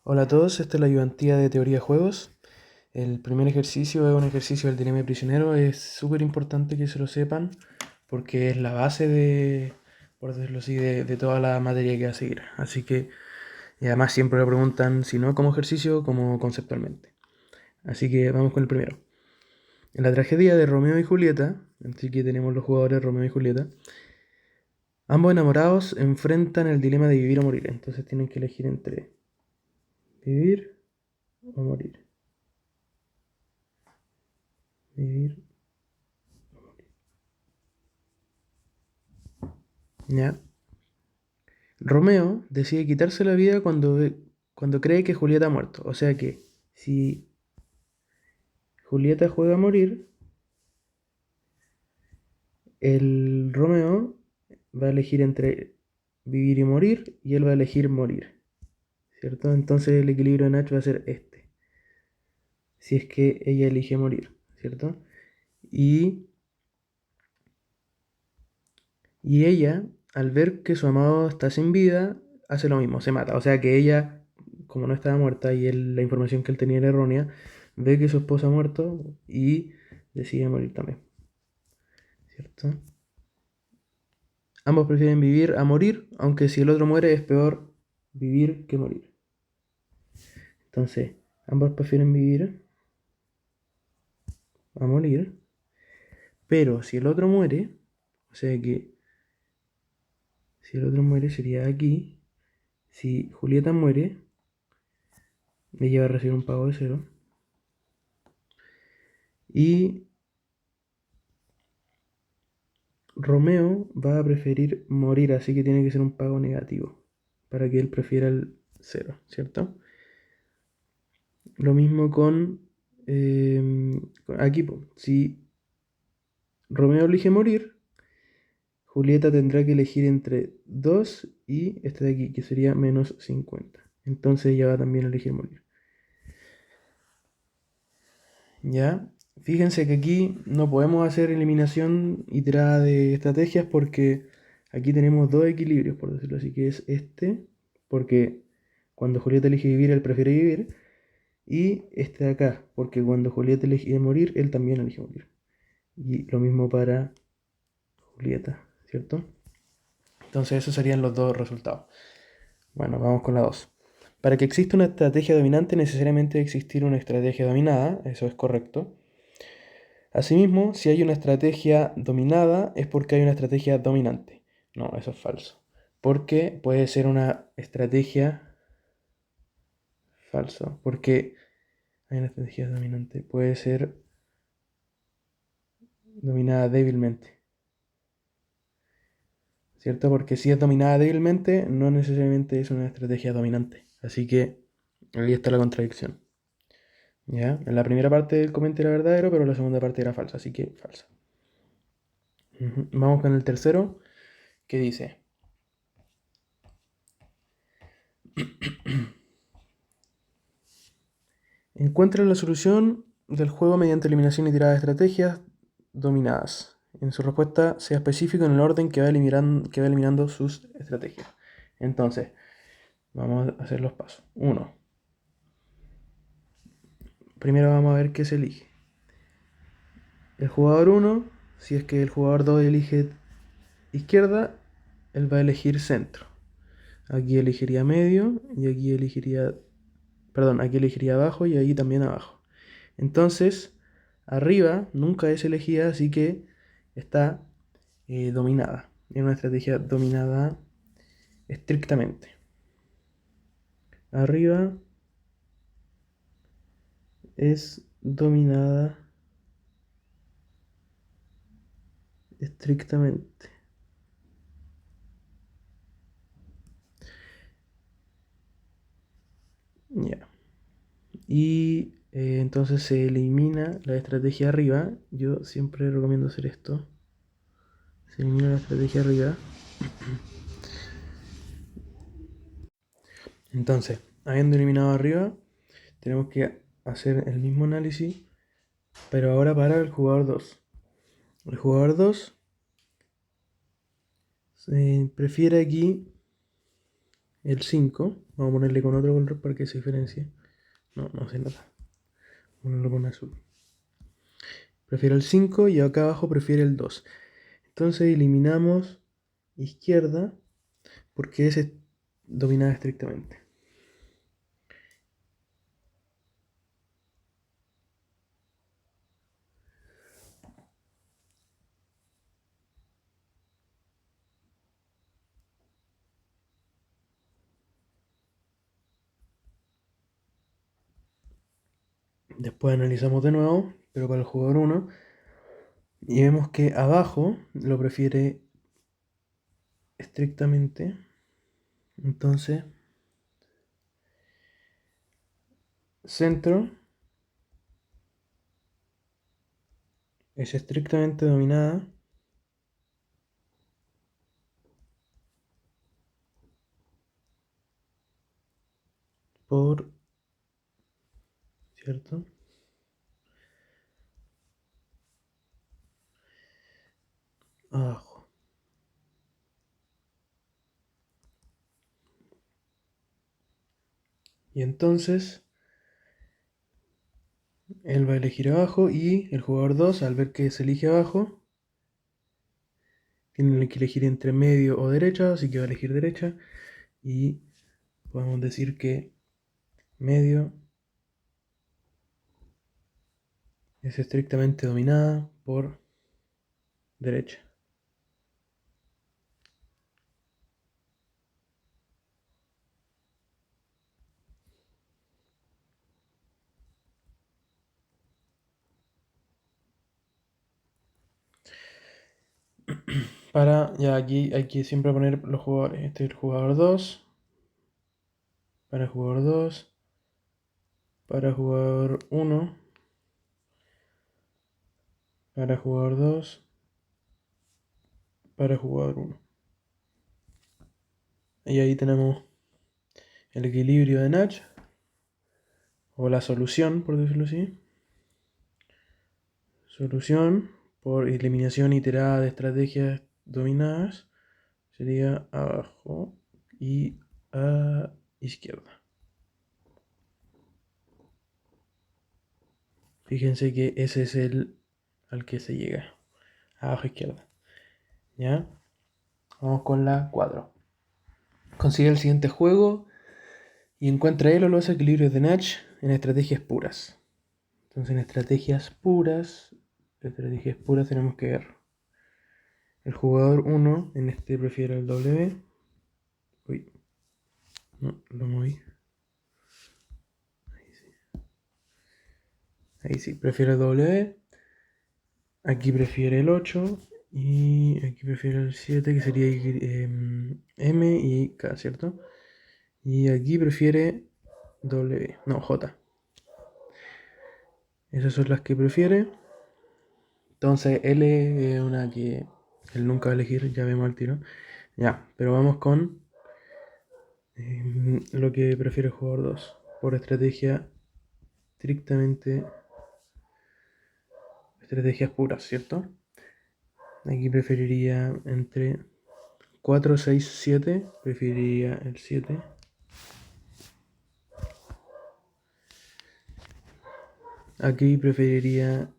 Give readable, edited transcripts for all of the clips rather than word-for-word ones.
Hola a todos, esta es la ayudantía de teoría de juegos. El primer ejercicio es un ejercicio del dilema prisionero. Es súper importante que se lo sepan porque es la base de, por decirlo así, de toda la materia que va a seguir. Así que, y además siempre lo preguntan, si no como ejercicio, como conceptualmente. Así que vamos con el primero. En la tragedia de Romeo y Julieta, así que tenemos los jugadores Romeo y Julieta, ambos enamorados enfrentan el dilema de vivir o morir. Entonces tienen que elegir entre vivir o morir. Vivir. Ya. Romeo decide quitarse la vida cuando cree que Julieta ha muerto. O sea que si Julieta juega a morir, el Romeo va a elegir entre vivir y morir y él va a elegir morir. ¿Cierto? Entonces el equilibrio de Nach va a ser este. Si es que ella elige morir. ¿Cierto? Y, y ella, al ver que su amado está sin vida, hace lo mismo, se mata. O sea que ella, como no estaba muerta y la información que él tenía era errónea, ve que su esposo ha muerto y decide morir también, ¿cierto? Ambos prefieren vivir a morir, aunque si el otro muere es peor vivir que morir. Entonces, ambos prefieren vivir a morir, pero si el otro muere, o sea que si el otro muere sería aquí, si Julieta muere, ella va a recibir un pago de cero, y Romeo va a preferir morir, así que tiene que ser un pago negativo, para que él prefiera el cero, ¿cierto? Lo mismo con aquí, si Romeo elige morir, Julieta tendrá que elegir entre 2 y este de aquí, que sería menos 50. Entonces ella va también a elegir morir. ¿Ya? Fíjense que aquí no podemos hacer eliminación iterada de estrategias porque aquí tenemos dos equilibrios, por decirlo así, que es este, porque cuando Julieta elige vivir, él prefiere vivir, y este de acá, porque cuando Julieta elige morir, él también elige morir. Y lo mismo para Julieta, ¿cierto? Entonces esos serían los dos resultados. Bueno, vamos con la 2. Para que exista una estrategia dominante, necesariamente debe existir una estrategia dominada, eso es correcto. Asimismo, si hay una estrategia dominada, es porque hay una estrategia dominante. No, eso es falso. Porque puede ser una estrategia falso. Porque hay una estrategia dominante. Puede ser dominada débilmente. ¿Cierto? Porque si es dominada débilmente, no necesariamente es una estrategia dominante. Así que ahí está la contradicción. ¿Ya? En la primera parte del comentario era verdadero, pero la segunda parte era falsa, así que falsa. Vamos con el tercero, que dice: encuentra la solución del juego mediante eliminación y tirada de estrategias dominadas. En su respuesta, sea específico en el orden que va eliminando sus estrategias. Entonces, vamos a hacer los pasos. Uno. Primero vamos a ver qué se elige. El jugador 1, si es que el jugador 2 elige izquierda, él va a elegir centro. Aquí elegiría medio y aquí elegiría, perdón, aquí elegiría abajo y ahí también abajo. Entonces, arriba nunca es elegida, así que está dominada. Es una estrategia dominada estrictamente. Arriba es dominada estrictamente. Ya. Y entonces se elimina la estrategia arriba. Yo siempre recomiendo hacer esto. Se elimina la estrategia arriba. Entonces, habiendo eliminado arriba, tenemos que hacer el mismo análisis, pero ahora para el jugador 2. El jugador 2 prefiere aquí el 5. Vamos a ponerle con otro color para que se diferencie. No, no se nota. Ponerlo con azul. Prefiero el 5 y acá abajo prefiere el 2. Entonces eliminamos izquierda porque es dominada estrictamente. Después analizamos de nuevo, pero para el jugador 1. Y vemos que abajo lo prefiere estrictamente. Entonces, centro es estrictamente dominada por, ¿cierto? Abajo. Y entonces, él va a elegir abajo y el jugador 2, al ver que se elige abajo, tiene que elegir entre medio o derecha, así que va a elegir derecha. Y podemos decir que medio es estrictamente dominada por derecha. Ya aquí hay que siempre poner los jugadores. Este es el jugador 2, para jugador 2, para jugador 1, para jugador 2, para jugador 1. Y ahí tenemos el equilibrio de Natch, o la solución, por decirlo así. Solución por eliminación iterada de estrategias dominadas sería abajo y a izquierda. Fíjense que ese es el al que se llega. Abajo izquierda. ¿Ya? Vamos con la 4. Consigue el siguiente juego y encuentra él o los equilibrios de Natch en estrategias puras. Entonces en estrategias puras tenemos que ver. El jugador 1 en este prefiere el W. Uy, no, lo moví. Ahí sí, prefiere el W. Aquí prefiere el 8. Y aquí prefiere el 7, que sería M y K, ¿cierto? Y aquí prefiere W, no, J. Esas son las que prefiere. Entonces L es una que él nunca va a elegir, ya vemos al tiro. Ya, pero vamos con lo que prefiere el jugador 2. Por estrategia estrictamente estrategias puras, ¿cierto? Aquí preferiría entre 4, 6, 7. Preferiría el 7. Aquí preferiría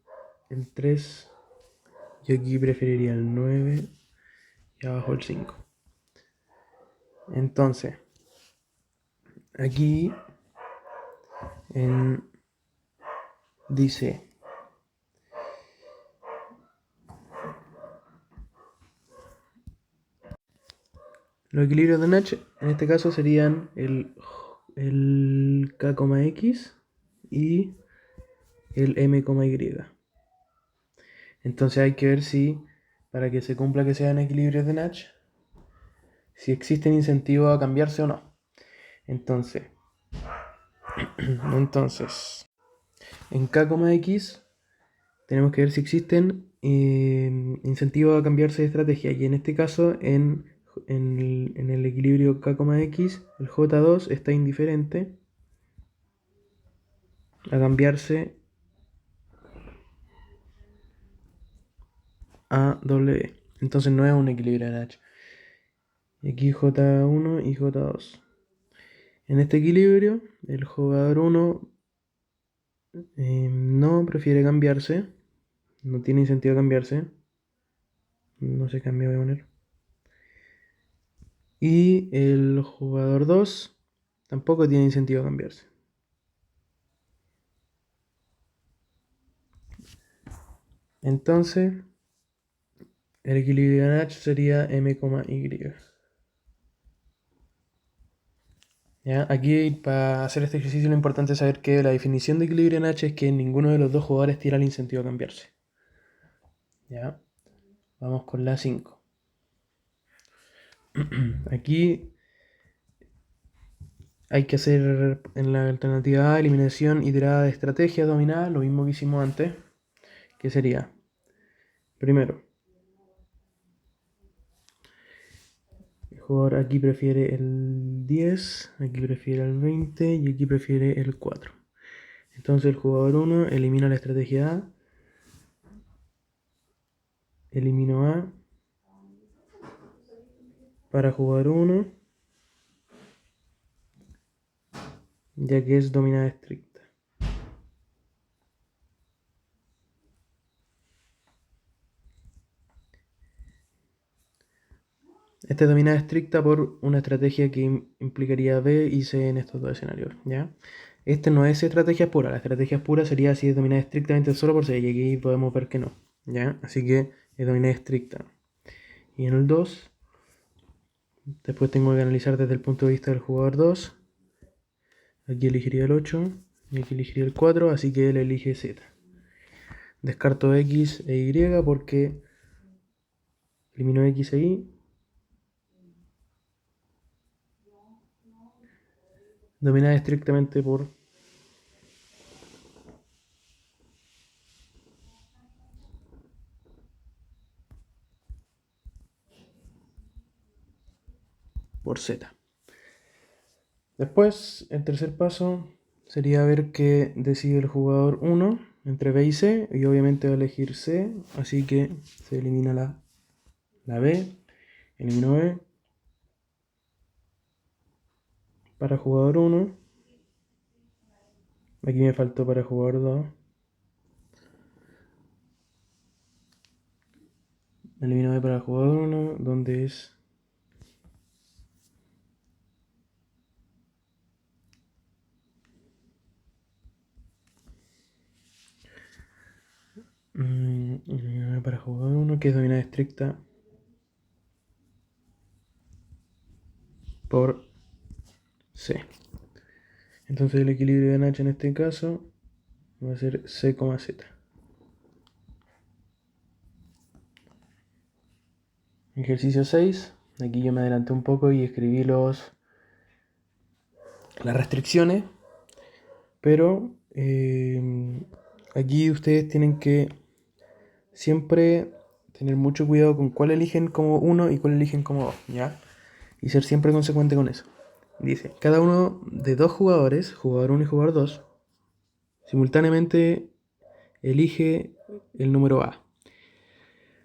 el 3. Y aquí preferiría el 9. Y abajo el 5. Entonces, aquí dice los equilibrios de Natch en este caso serían el K,X y el M,Y. Entonces hay que ver si, para que se cumpla que sean equilibrios de Natch, si existen incentivos a cambiarse o no. Entonces, en K,X tenemos que ver si existen incentivos a cambiarse de estrategia. Y en este caso, en el equilibrio K,X, el J2 está indiferente a cambiarse a W. Entonces no es un equilibrio de Nash. Y aquí J1 y J2. En este equilibrio, el jugador 1 no prefiere cambiarse, no tiene incentivo a cambiarse, no se cambia, voy a poner. Y el jugador 2 tampoco tiene incentivo a cambiarse. Entonces, el equilibrio de Nash sería M,Y. ¿Ya? Aquí, para hacer este ejercicio, lo importante es saber que la definición de equilibrio en H es que ninguno de los dos jugadores tiene el incentivo a cambiarse. ¿Ya? Vamos con la 5. Aquí hay que hacer en la alternativa A eliminación iterada de estrategia dominada, lo mismo que hicimos antes, que sería, primero, el jugador aquí prefiere el 10, aquí prefiere el 20 y aquí prefiere el 4. Entonces el jugador 1 elimina la estrategia A, elimino A para jugador 1, ya que es dominada estricta. Esta es dominada estricta por una estrategia que implicaría B y C en estos dos escenarios, ¿ya? Este no es estrategia pura, la estrategia pura sería si es dominada estrictamente solo por C, y aquí podemos ver que no, ¿ya? Así que es dominada estricta. Y en el 2, después tengo que analizar desde el punto de vista del jugador 2. Aquí elegiría el 8 y aquí elegiría el 4, así que él elige Z. Descarto X e Y porque elimino X e Y. Dominada estrictamente por Z. Después, el tercer paso sería ver qué decide el jugador 1 entre B y C, y obviamente va a elegir C, así que se elimina la B, elimino B para jugador 1, aquí me faltó para jugador 2, elimino B para jugador 1, donde es elimino B para jugador 1, que es dominada estricta por C. Entonces el equilibrio de Nash en este caso va a ser C, Z. Ejercicio 6. Aquí yo me adelanté un poco y escribí las restricciones, pero aquí ustedes tienen que siempre tener mucho cuidado con cuál eligen como 1 y cuál eligen como 2, ¿ya? Y ser siempre consecuente con eso. Dice, cada uno de dos jugadores, jugador 1 y jugador 2, simultáneamente elige el número A,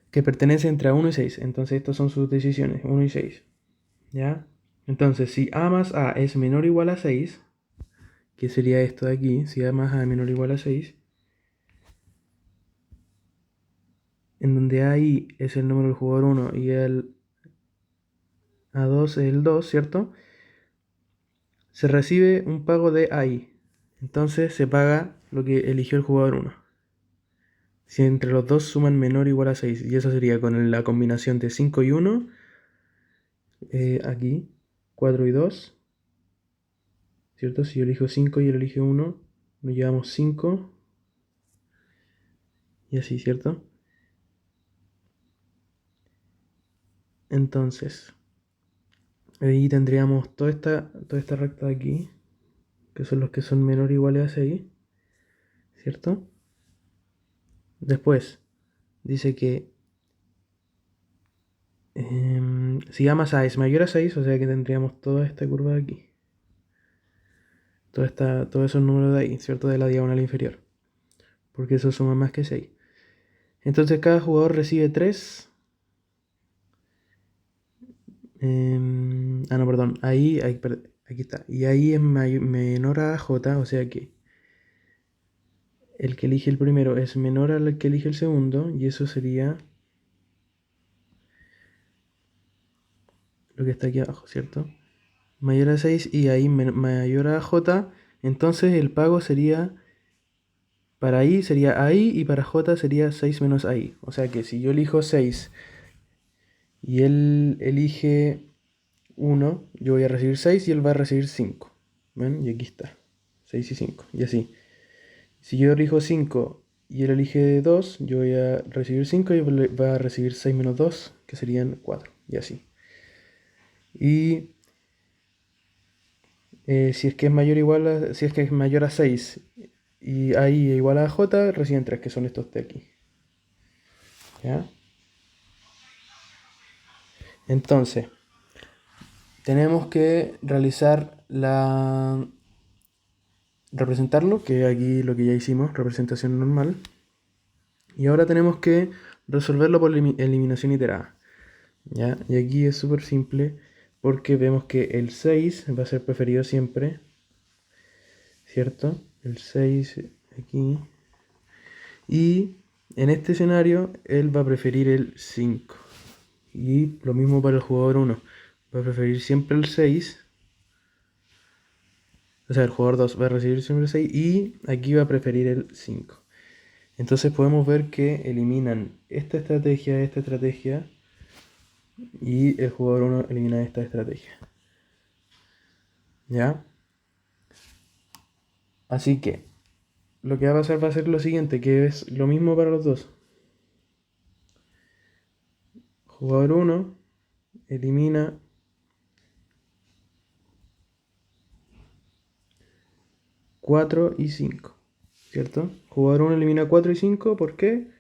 que pertenece entre a 1 y 6. Entonces estas son sus decisiones, 1 y 6, ¿ya? Entonces, si A más A es menor o igual a 6, que sería esto de aquí, si A más A es menor o igual a 6, en donde AI es el número del jugador 1 y el A2 es el 2, ¿cierto? Se recibe un pago de AI. Entonces se paga lo que eligió el jugador 1. Si entre los dos suman menor o igual a 6, y eso sería con la combinación de 5 y 1, aquí, 4 y 2, ¿cierto? Si yo elijo 5 y él elige 1, nos llevamos 5, y así, ¿cierto? Entonces, ahí tendríamos toda esta recta de aquí, que son los que son menor o iguales a 6, ¿cierto? Después, dice que si A más A es mayor a 6, o sea que tendríamos toda esta curva de aquí. Todos esos números de ahí, ¿cierto? De la diagonal inferior. Porque eso suma más que 6. Entonces cada jugador recibe 3. No, perdón. Aquí aquí está. Y ahí es menor a J, o sea que el que elige el primero es menor al que elige el segundo, y eso sería lo que está aquí abajo, ¿cierto? Mayor a 6 y ahí mayor a J, entonces el pago sería, para I sería ahí y para J sería 6 menos ahí. O sea que si yo elijo 6 y él elige 1, yo voy a recibir 6 y él va a recibir 5. ¿Ven? Y aquí está, 6 y 5, y así. Si yo elijo 5 y él elige 2, yo voy a recibir 5 y él va a recibir 6 menos 2, que serían 4, y así. Y si es que es mayor igual a, si es que es mayor a 6 y ahí igual a J, reciben 3, que son estos de aquí. ¿Ya? Entonces, tenemos que realizar representarlo, que aquí lo que ya hicimos, representación normal. Y ahora tenemos que resolverlo por eliminación iterada. ¿Ya? Y aquí es súper simple porque vemos que el 6 va a ser preferido siempre, ¿cierto? El 6 aquí. Y en este escenario él va a preferir el 5. Y lo mismo para el jugador 1. Va a preferir siempre el 6. O sea, el jugador 2 va a recibir siempre el 6 y aquí va a preferir el 5. Entonces podemos ver que eliminan esta estrategia y el jugador 1 elimina esta estrategia. ¿Ya? Así que lo que va a pasar va a ser lo siguiente, que es lo mismo para los dos. Jugador 1 elimina 4 y 5, ¿cierto? Jugador 1 elimina 4 y 5, ¿por qué?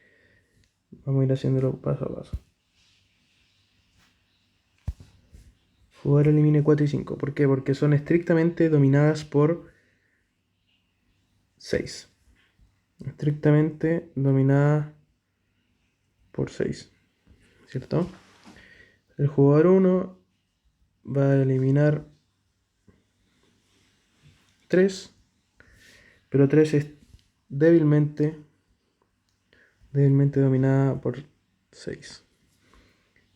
Vamos a ir haciéndolo paso a paso. Jugador elimina 4 y 5, ¿por qué? Porque son estrictamente dominadas por 6. Estrictamente dominadas por 6, ¿cierto? El jugador 1 va a eliminar 3, pero 3 es débilmente dominada por 6.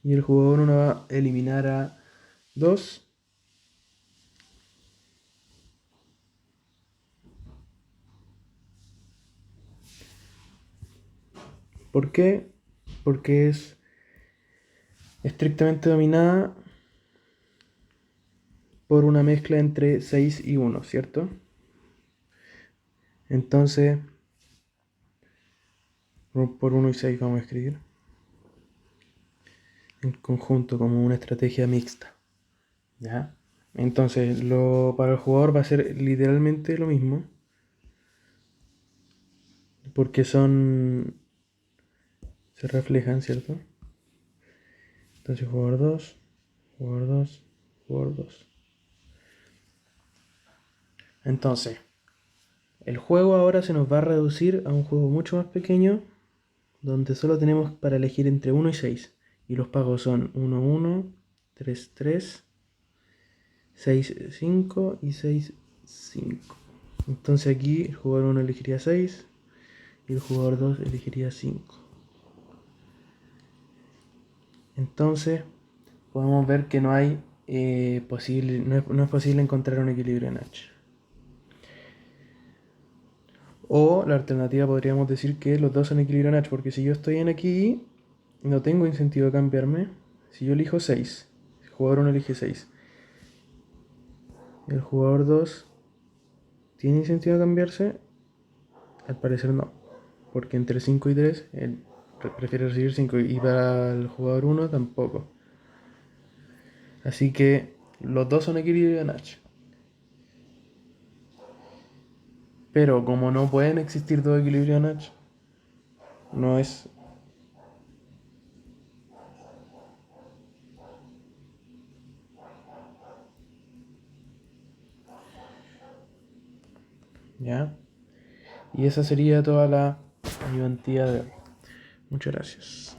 Y el jugador 1 va a eliminar a 2. ¿Por qué? Porque es estrictamente dominada por una mezcla entre 6 y 1, ¿cierto? Entonces, por 1 y 6 vamos a escribir en conjunto como una estrategia mixta. ¿Ya? Entonces, para el jugador va a ser literalmente lo mismo. Porque se reflejan, ¿cierto? Entonces, jugador 2, jugador 2, jugador 2. Entonces, el juego ahora se nos va a reducir a un juego mucho más pequeño, donde solo tenemos para elegir entre 1 y 6. Y los pagos son 1, 1, 3, 3, 6, 5 y 6, 5. Entonces aquí el jugador 1 elegiría 6 y el jugador 2 elegiría 5. Entonces podemos ver que no hay no es posible encontrar un equilibrio en H. O la alternativa podríamos decir que los dos son equilibrio en H, porque si yo estoy en aquí, no tengo incentivo de cambiarme. Si yo elijo 6, el jugador 1 elige 6, el jugador 2 tiene incentivo de cambiarse, al parecer no, porque entre 5 y 3 él prefiere recibir 5 y para el jugador 1 tampoco. Así que los dos son equilibrio en H. Pero como no pueden existir dos equilibrios en H, no es... ¿Ya? Y esa sería toda la ayudantía de hoy. Muchas gracias.